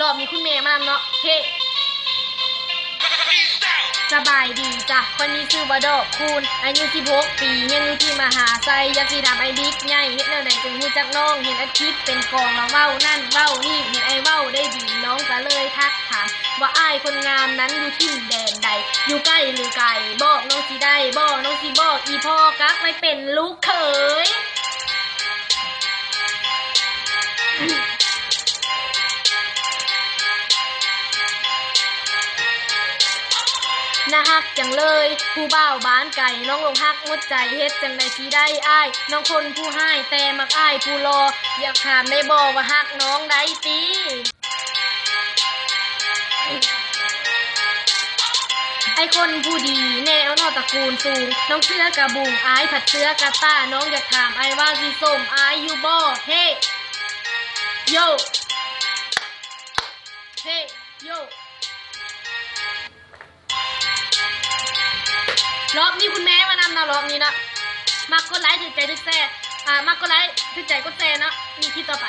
รอบนี้คุณเมย์มานำเนาะเฮ้สบายดีจ้ะคนนี้ชื่อว่าดอกคูณอายุ16ปีเรียนอยู่ที่มหาไซอยากสิถามไอ้บิ๊กใหญ่เฮ็ดแนวใดจึงรู้จักน้องเห็นอาทิตย์เป็นกองแล้วเว้านั่นเว้านี่เห็นไอ้เว้าได้ดีน้องก็เลยทักถามว่าอ้ายคนงามนั้นอยู่ที่แดนใดอยู่ใกล้หรือไกลบอกน้องสิได้บอกน้องสิบอกอีพ่อกักไม่เป็นลูกเขยน่าฮักจังเลยผู้บ่าวบ้านไก่น้องลงฮักงดใจเฮ็ดจังใดสิได้อ้ายน้องคนผู้ให้แต่มักอ้ายผู้รออยากถามได้บอกว่าฮักน้องได้ตีไอคนผู้ดีแนวนอตระกูลสูงน้องเสื้อกระบุงอ้ายผัดเสื้อกระต้าน้องอยากถามไอว่าสิส้มอ้ายอยู่บ่เฮ้โยเฮ้โยรอบนี้คุณแม่มานำนะรอบนี้นะมักกดไลค์ถือใจถือแซ่มักกดไลค์ถือใจกดแซ่นะมีคลิปต่อไป